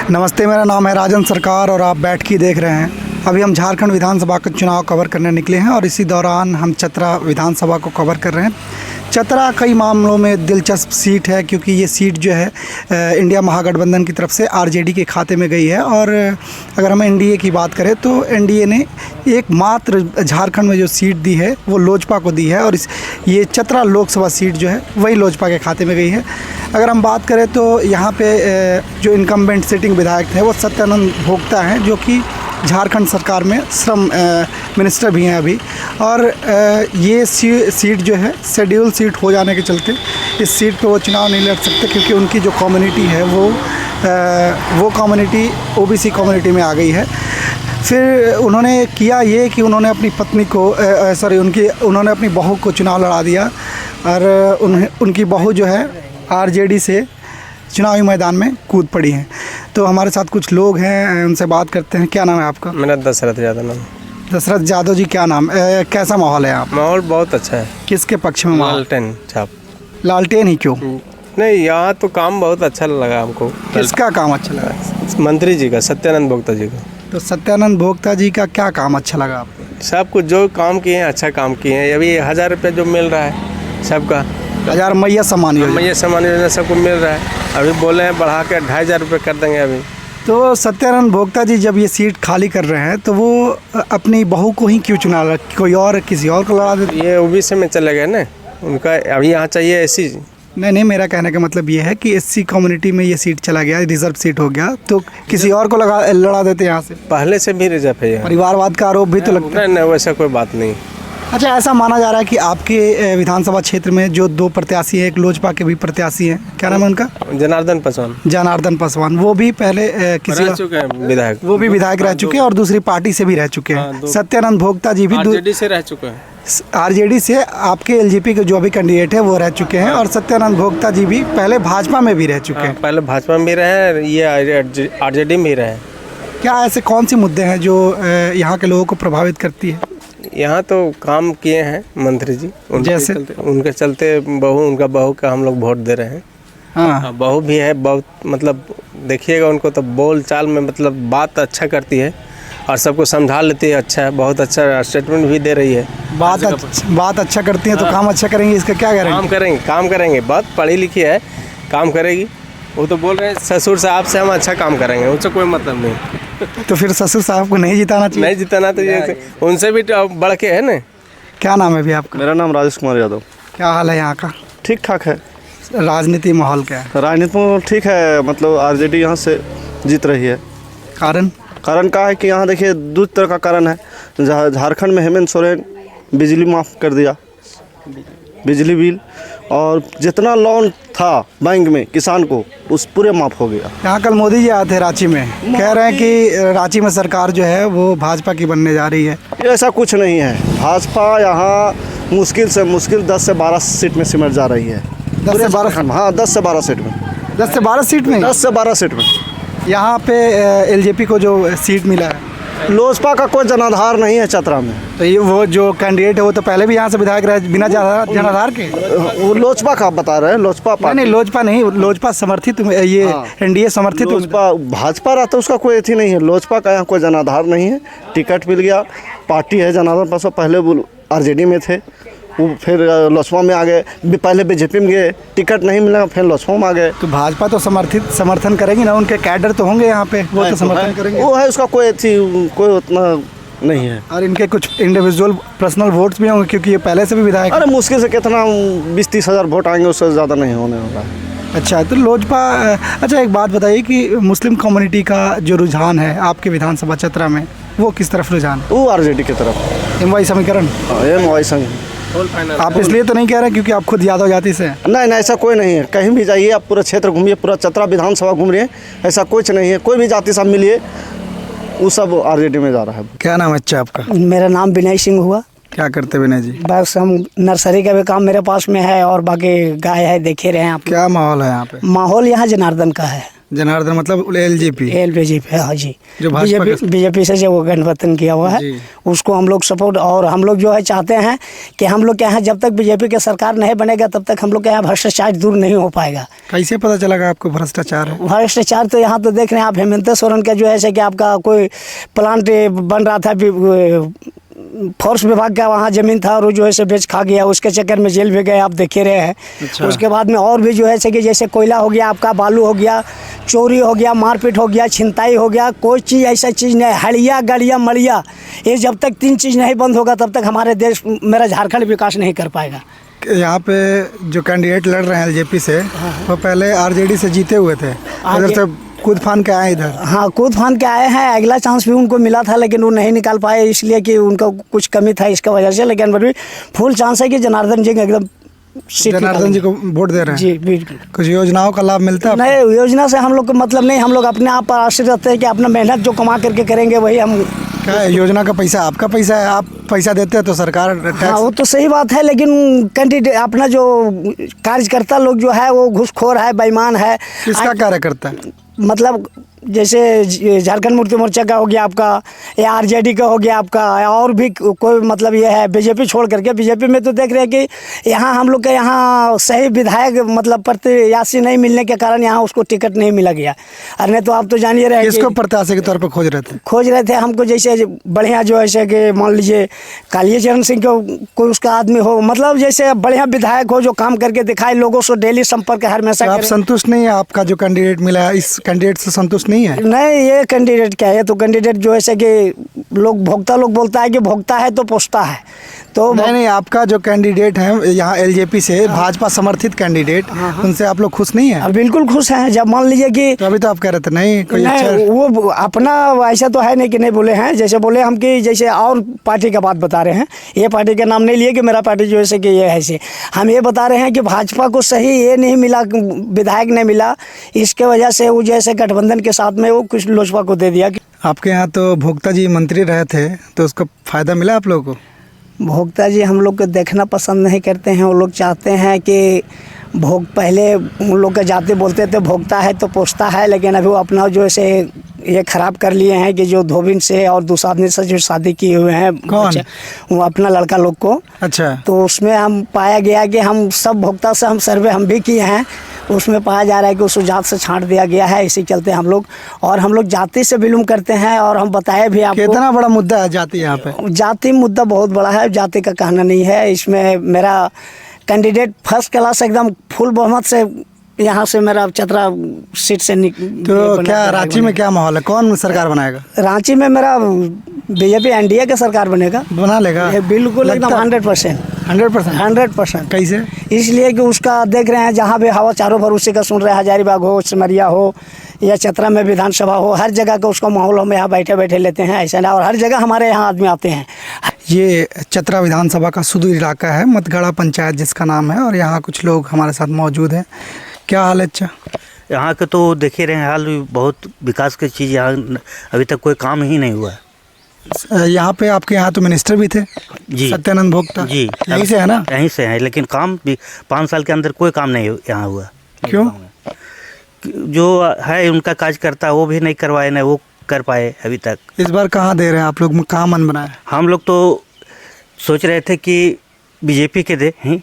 नमस्ते, मेरा नाम है राजन सरकार और आप बैठकी देख रहे हैं। अभी हम झारखंड विधानसभा का चुनाव कवर करने निकले हैं और इसी दौरान हम चतरा विधानसभा को कवर कर रहे हैं। चतरा कई मामलों में दिलचस्प सीट है क्योंकि ये सीट जो है इंडिया महागठबंधन की तरफ से आरजेडी के खाते में गई है। और अगर हम एनडीए की बात करें तो एनडीए ने एकमात्र झारखंड में जो सीट दी है वो लोजपा को दी है और ये चतरा लोकसभा सीट जो है वही लोजपा के खाते में गई है। अगर हम बात करें तो यहाँ पे जो इनकम्बेंट सिटिंग विधायक थे वो सत्यानंद भोक्ता हैं, जो कि झारखंड सरकार में श्रम मिनिस्टर भी हैं अभी। और ये सीट जो है शेड्यूल सीट हो जाने के चलते इस सीट पे वो चुनाव नहीं लड़ सकते क्योंकि उनकी जो कम्युनिटी है वो कम्युनिटी ओबीसी कम्युनिटी में आ गई है। फिर उन्होंने किया ये कि उन्होंने अपनी पत्नी को उन्होंने अपनी बहू को चुनाव लड़ा दिया और उनकी बहू जो है आरजेडी से चुनावी मैदान में कूद पड़ी हैं। तो हमारे साथ कुछ लोग हैं, उनसे बात करते हैं। क्या नाम है आपका? मेरा दशरथ यादव नाम। दशरथ यादव जी, क्या नाम कैसा माहौल है यहाँ? माहौल बहुत अच्छा है। किसके पक्ष में? लालटेन छाप। लालटेन ही क्यों? नहीं, यहाँ तो काम बहुत अच्छा लगा हमको। किसका काम अच्छा लगा? मंत्री जी का, सत्यानंद भोक्ता जी का। तो सत्यानंद भोक्ता जी का क्या काम अच्छा लगा आपको? सब कुछ जो काम किए हैं अच्छा काम किए हैं। अभी 1000 रुपये जो मिल रहा है सबका, 1000 मैया सम्मान योजना, मैया सम्मान योजना सबको मिल रहा है। अभी बोले हैं बढ़ा के 2500 रुपये कर देंगे अभी। तो सत्यानंद भोक्ता जी जब ये सीट खाली कर रहे हैं तो वो अपनी बहू को ही क्यों चुना रहा? कोई और किसी और को लड़ा देते? ये ओबीसी में चले गए ना, उनका अभी यहाँ चाहिए एससी। नहीं, मेरा कहने का मतलब ये है कि एससी कम्युनिटी में ये सीट चला गया, रिजर्व सीट हो गया, तो किसी और को लड़ा देते यहाँ से। पहले से भी रिजर्व है। परिवारवाद का आरोप भी तो लगता है। नहीं, वैसा कोई बात नहीं। अच्छा, ऐसा माना जा रहा है कि आपके विधानसभा क्षेत्र में जो 2 प्रत्याशी हैं, एक लोजपा के भी प्रत्याशी हैं, क्या नाम है उनका? जनार्दन पासवान। जनार्दन पासवान, वो भी पहले रह चुके हैं विधायक। वो भी विधायक रह चुके हैं और दूसरी पार्टी से भी रह चुके हैं। सत्यानंद भोक्ता जी भी आरजेडी से रह चुके हैं। आरजेडी से आपके एलजेपी के जो भी कैंडिडेट है वो रह चुके हैं और सत्यानंद भोक्ता जी भी पहले भाजपा में भी रह चुके हैं। पहले भाजपा में भी रहे, ये आरजेडी में भी रहे। क्या ऐसे कौन सी मुद्दे हैं जो यहाँ के लोगों को प्रभावित करती है? यहाँ तो काम किए हैं मंत्री जी, जैसे उनके चलते उनका बहू का हम लोग वोट दे रहे हैं। हाँ, बहू भी है बहुत, मतलब देखिएगा उनको तो बोल चाल में मतलब बात अच्छा करती है और सबको समझा लेती है। अच्छा है, बहुत अच्छा स्टेटमेंट भी दे रही है। बात अच्छा करती है तो काम अच्छा करेंगे, इसका क्या गारंटी? काम करेंगे। बहुत पढ़ी लिखी है, काम करेगी। वो तो बोल रहे हैं ससुर साहब से हम अच्छा काम करेंगे, उनसे कोई मतलब नहीं। तो फिर ससुर साहब को नहीं जिताना चाहिए? नहीं जिताना तो ये उनसे भी बढ़ के है ना। क्या नाम है भी आपका? मेरा नाम राजेश कुमार यादव। क्या हाल है यहाँ का? ठीक ठाक है। राजनीति माहौल क्या है? राजनीति में ठीक है, मतलब आरजेडी यहाँ से जीत रही है। कारण क्या है कि यहाँ देखिए 2 तरह का कारण है। झारखंड में हेमंत सोरेन बिजली माफ़ कर दिया, बिजली बिल, और जितना लोन था बैंक में किसान को उस पूरे माफ़ हो गया। यहाँ कल मोदी जी आए थे रांची में, कह रहे हैं कि रांची में सरकार जो है वो भाजपा की बनने जा रही है। ऐसा कुछ नहीं है। भाजपा यहाँ मुश्किल से मुश्किल 10 से 12 सीट में सिमट जा रही है। 10 से 12? हाँ, 10 से 12 सीट में। 10 से 12 सीट में? 10 से 12 सीट में। यहाँ पे एलजेपी को जो सीट मिला है, लोजपा का कोई जनाधार नहीं है चतरा में। तो ये वो जो कैंडिडेट है वो तो पहले भी यहाँ से विधायक रहे बिना जनाधार के। वो लोजपा का आप बता रहे हैं? लोजपा नहीं, लोजपा नहीं, लोजपा समर्थित ये एनडीए समर्थित। लोजपा भाजपा रहता उसका कोई अथी नहीं है। लोजपा का यहाँ कोई जनाधार नहीं है। टिकट मिल गया, पार्टी है जनार्दन पासवान, पहले वो आरजेडी में थे, वो फिर लोजपा में आ गए, पहले बीजेपी में गए, टिकट नहीं मिला, फिर लोजपा में आ गए। तो भाजपा तो समर्थन करेगी ना, उनके कैडर तो होंगे यहाँ पे, वो तो समर्थन करेंगे। वो है, उसका कोई उतना नहीं है। और इनके कुछ इंडिविजुअल पर्सनल वोट्स भी होंगे क्योंकि ये पहले से भी विधायक। अरे मुश्किल से कितना 20-30 हज़ार वोट आएंगे, उससे ज़्यादा नहीं होने वाला। अच्छा, तो लोजपा। अच्छा, एक बात बताइए कि मुस्लिम कम्युनिटी का जो रुझान है आपके विधानसभा चतरा में, वो किस तरफ रुझान? वो आरजेडी की तरफ। एमवाई समीकरण? एमवाई संघ। आप इसलिए तो नहीं कह रहे क्योंकि आप खुद यादव जाति से हैं? नहीं, ऐसा कोई नहीं है। कहीं भी जाइए आप, पूरा क्षेत्र घूमिए, पूरा चतरा विधानसभा घूम रहे हैं, ऐसा कुछ नहीं है। कोई भी जाति से मिलिए, वो सब आरजेडी में जा रहा है। क्या नाम है अच्छा आपका? मेरा नाम विनय सिंह हुआ। क्या करते विनय जी? बस हम नर्सरी का भी काम मेरे पास में है और बाकी गाय है, देखे रहे हैं आप। क्या माहौल है यहाँ पे? माहौल यहाँ जनार्दन का है। जनार्दन मतलब एलजेपी। एलजेपी, हाँ जी, जो भाजपा बीजेपी से जो वो गठबंधन किया हुआ है उसको हम लोग सपोर्ट, और हम लोग जो है चाहते हैं कि हम लोग के यहाँ जब तक बीजेपी की सरकार नहीं बनेगा तब तक हम लोग के यहाँ भ्रष्टाचार दूर नहीं हो पाएगा। कैसे पता चलेगा आपको भ्रष्टाचार है? भ्रष्टाचार तो यहाँ तो देख रहे हैं आप, हेमंत सोरेन का जो है कि आपका कोई प्लांट बन रहा था, फोर्स विभाग का वहाँ ज़मीन था और वो जो है से बेच खा गया, उसके चक्कर में जेल भी गए, आप देखे रहे हैं। अच्छा। उसके बाद में और भी जो है कि जैसे कोयला हो गया, आपका बालू हो गया, चोरी हो गया, मारपीट हो गया, छिनताई हो गया, कोई चीज़ ऐसा चीज़ नहीं, हड़िया गड़िया मड़िया, ये जब तक 3 चीज़ नहीं बंद होगा तब तक हमारे देश, मेरा झारखंड विकास नहीं कर पाएगा। यहाँ पे जो कैंडिडेट लड़ रहे हैं एलजेपी से, वो पहले आरजेडी से जीते हुए थे, उधर से कूद फान के आए इधर। हाँ, कूद फान के आए हैं, अगला चांस भी उनको मिला था लेकिन वो नहीं निकाल पाए, इसलिए कि उनका कुछ कमी था इसका वजह से, लेकिन फिर भी फुल चांस है कि जनार्दन जी एकदम जनार्दन जी को वोट दे रहे हैं। जी बिल्कुल। कुछ योजनाओं का लाभ मिलता है? नहीं, योजना से हम लोग को मतलब नहीं, हम लोग अपने आप पर आश्रित रहते हैं कि अपना मेहनत जो कमा करके करेंगे वही हम। क्या है, योजना का पैसा आपका पैसा है, आप पैसा देते हैं तो सरकार टैक्स। हाँ, वो तो सही बात है, लेकिन कैंडिडेट अपना जो कार्यकर्ता लोग जो है वो घूसखोर है, बेईमान है। किसका कार्यकर्ता है? मतलब जैसे झारखंड मुक्ति मोर्चा का हो गया आपका, या आरजेडी का हो गया आपका, और भी कोई मतलब ये है बीजेपी छोड़ करके। बीजेपी में तो देख रहे हैं कि यहाँ हम लोग के यहाँ सही विधायक मतलब प्रत्याशी नहीं मिलने के कारण यहाँ उसको टिकट नहीं मिला गया। अरे तो आप तो जानिए रहे किसको प्रत्याशी के तौर पर खोज रहे थे? हमको जैसे बढ़िया जो है कि मान लीजिए कालिया चरण सिंह को कोई उसका आदमी हो, मतलब जैसे बढ़िया विधायक हो जो काम करके दिखाए, लोगों से डेली संपर्क हमेशा। आप संतुष्ट नहीं है? आपका जो कैंडिडेट मिला है इस कैंडिडेट से संतुष्ट नहीं है? नहीं, ये कैंडिडेट क्या है, तो कैंडिडेट जो है कि लोग भोक्ता लोग बोलता है कि भोक्ता है तो पोसता है, तो नहीं, आपका जो कैंडिडेट है यहाँ एलजेपी से भाजपा समर्थित कैंडिडेट, उनसे आप लोग खुश नहीं है? बिल्कुल खुश हैं। जब मान लीजिए कि तो अभी तो आप कह रहे थे नहीं कोई अच्छा। वो अपना ऐसा तो है नहीं कि नहीं बोले हैं, जैसे बोले हम कि जैसे और पार्टी का बात बता रहे हैं, ये पार्टी का नाम नहीं लिए कि मेरा पार्टी जो है कि ये है ऐसे, हम ये बता रहे हैं कि भाजपा को सही ये नहीं मिला, विधायक नहीं मिला, इसके वजह से वो जैसे गठबंधन के साथ में वो कुछ लोजपा को दे दिया। आपके यहाँ तो भोक्ता जी मंत्री रहे थे, तो उसका फायदा मिला आप लोगों को? भोक्ता जी हम लोग को देखना पसंद नहीं करते हैं, वो लोग चाहते हैं कि पहले उन लोग के जाते बोलते थे भोक्ता है तो पोसता है, लेकिन अभी वो अपना जो है ये खराब कर लिए हैं कि जो धोबिन से और दूसरा आदमी से जो शादी किए हुए हैं। कौन? वो अपना लड़का लोग को। अच्छा। तो उसमें हम पाया गया कि हम सब भोक्ता से हम सर्वे हम भी किए हैं, उसमें पाया जा रहा है कि उसको जात से छांट दिया गया है। इसी चलते हम लोग जाति से बिलोंग करते हैं, और हम बताए भी आपको। कितना बड़ा मुद्दा है जाति यहाँ पे? जाति मुद्दा बहुत बड़ा है, जाति का कहना नहीं है। इसमें मेरा कैंडिडेट फर्स्ट क्लास एकदम फुल बहुमत से यहाँ से मेरा चतरा सीट से तो क्या रांची में क्या माहौल है, कौन सरकार बनाएगा? रांची में मेरा बीजेपी एनडीए का सरकार बना लेगा। बिल्कुल एकदम 100%। कैसे? इसलिए कि उसका देख रहे हैं जहाँ भी हवा चारों भर उसी का सुन रहे हैं, हजारीबाग हो, सिमरिया हो या चतरा में विधानसभा हो, हर जगह का उसका माहौल हम यहाँ बैठे बैठे लेते हैं, ऐसा ना, और हर जगह हमारे यहाँ आदमी आते हैं। ये चतरा विधानसभा का सुदूर इलाका है, मतगढ़ा पंचायत जिसका नाम है, और यहाँ कुछ लोग हमारे साथ मौजूद हैं। क्या हाल है? अच्छा, यहाँ के तो देख ही रहे हैं हाल, बहुत विकास की चीज़ यहाँ अभी तक कोई काम ही नहीं हुआ है। यहाँ पे आपके यहाँ तो मिनिस्टर भी थे जी, सत्यानंद भोक्ता जी, यहीं से है ना? यहीं से है, लेकिन काम भी 5 साल के अंदर कोई काम नहीं यहाँ हुआ। क्यों? जो है उनका कार्यकर्ता वो भी नहीं करवाए, नहीं वो कर पाए अभी तक। इस बार कहाँ दे रहे हैं आप लोग, कहाँ मन बनाए? हम लोग तो सोच रहे थे कि बीजेपी के दे हैं,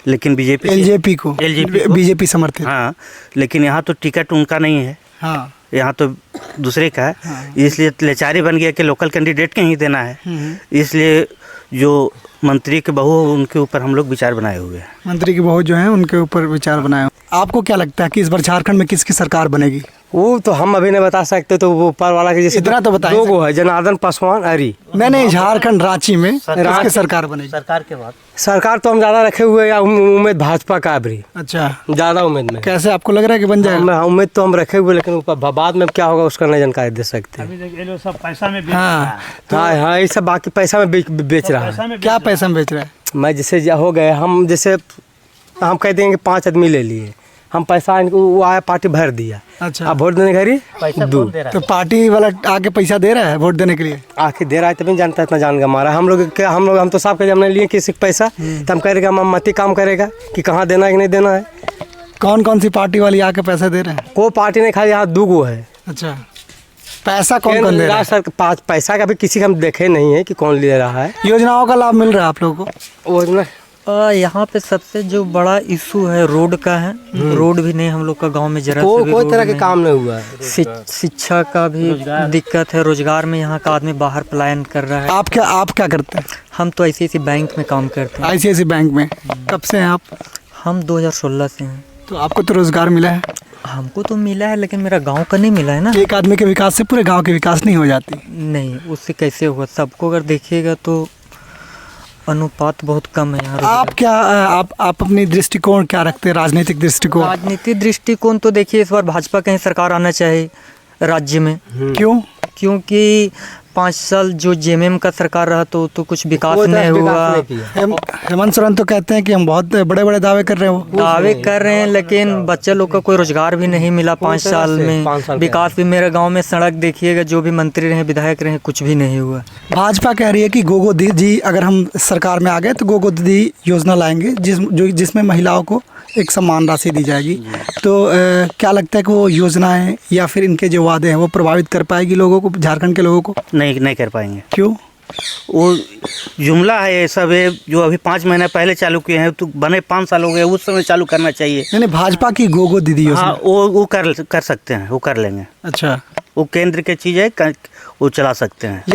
लेकिन बीजेपी एलजेपी को बीजेपी समर्थित। हाँ, लेकिन यहाँ तो टिकट उनका नहीं है। हाँ, यहाँ तो दूसरे का है। हाँ। इसलिए लाचारी बन गया कि लोकल कैंडिडेट के ही देना है। इसलिए जो मंत्री के बहू उनके ऊपर हम लोग विचार बनाए हुए हैं। मंत्री की बहू जो है उनके ऊपर विचार बनाए। आपको क्या लगता है कि इस बार झारखंड में किसकी सरकार बनेगी? वो तो हम अभी नहीं बता सकते, तो वो ऊपर वाला के जैसे इतना तो बताइए। दो गो है, जनार्दन पासवान अरी। नहीं, झारखंड रांची में किसकी सरकार बनेगी? सरकार के बाद सरकार तो हम ज़्यादा रखे हुए हैं, उम्मीद भाजपा का अभी। अच्छा, ज़्यादा उम्मीद में। कैसे आपको लग रहा है कि बन जाएगा? उम्मीद तो हम रखे हुए, लेकिन ऊपर बाद में क्या होगा उसका नहीं जानकारी दे सकते। सब पैसा में हाँ, ये सब बाकी पैसा में बेच रहा है। क्या पैसा में बेच रहा है? मैं जैसे हो गए, हम जैसे हम कह देंगे 5 आदमी ले लिए, हम पैसा वो आया पार्टी भर दिया। अच्छा, अब वोट देने घरी तो पार्टी वाला आके पैसा दे रहा है वोट देने के लिए? आखिर दे रहा है तभी जानता है, इतना जान हमारा। हम तो साफ कह हमने लिए किसी पैसा, तो हम कह रहे हम मती काम करेगा कि कहाँ देना है कि नहीं देना है। कौन कौन सी पार्टी वाली आके पैसे दे रहे हैं? कोई पार्टी नहीं, खाली यहाँ 2 गो है। अच्छा, पैसा कौन कौन दे रहा है? सर पैसा का भी किसी का हम देखे नहीं है कि कौन ले रहा है। योजनाओं का लाभ मिल रहा है आप लोगों को? वो ना यहाँ पे सबसे जो बड़ा इशू है रोड का है। रोड भी नहीं हम लोग का गांव में जरा कोई सा भी कोई रोड तरह के नहीं। काम नहीं हुआ है। शिक्षा का भी दिक्कत है, रोजगार में यहाँ का आदमी बाहर पलायन कर रहा है। आप क्या करते हैं? हम तो ICICI बैंक में काम करते हैं। ICICI बैंक में कब से हैं आप? हम 2016 से हैं। तो आपको तो रोजगार मिला है। हमको तो मिला है लेकिन मेरा गांव का नहीं मिला है ना। एक आदमी के विकास से पूरे गांव के विकास नहीं हो जाती। नहीं, उससे कैसे होगा? सबको अगर देखिएगा तो अनुपात बहुत कम है यहाँ। आप अपनी दृष्टिकोण क्या रखते हैं, राजनीतिक दृष्टिकोण? राजनीतिक दृष्टिकोण तो देखिए इस बार भाजपा का ही सरकार आना चाहिए राज्य में। क्यों? क्योंकि 5 साल जो जेएमएम का सरकार रहा तो कुछ विकास नहीं हुआ। हेमंत सोरेन तो कहते हैं कि हम बहुत बड़े बड़े दावे कर रहे हैं। दावे कर रहे हैं लेकिन बच्चे लोग का कोई रोजगार भी नहीं मिला 5 साल में। विकास भी मेरे गांव में सड़क देखिएगा, जो भी मंत्री रहे विधायक रहे कुछ भी नहीं हुआ। भाजपा कह रही है कि गोगो दीदी, अगर हम सरकार में आ गए तो गोगो दीदी योजना लाएंगे जिसमें महिलाओं को एक सम्मान राशि दी जाएगी। तो क्या लगता है कि वो योजनाएं या फिर इनके जो वादे हैं वो प्रभावित कर पाएगी लोगों को, झारखंड के लोगों को? नहीं कर पाएंगे। क्यों? वो जुमला है, ये सब है जो अभी 5 महीने पहले चालू किए हैं, तो बने 5 साल हो गए, उस समय चालू करना चाहिए। यानी भाजपा की गोगो दीदी योजना? हाँ, वो कर सकते हैं, वो कर लेंगे। अच्छा, वो केंद्र की चीज़ है, वो चला सकते हैं।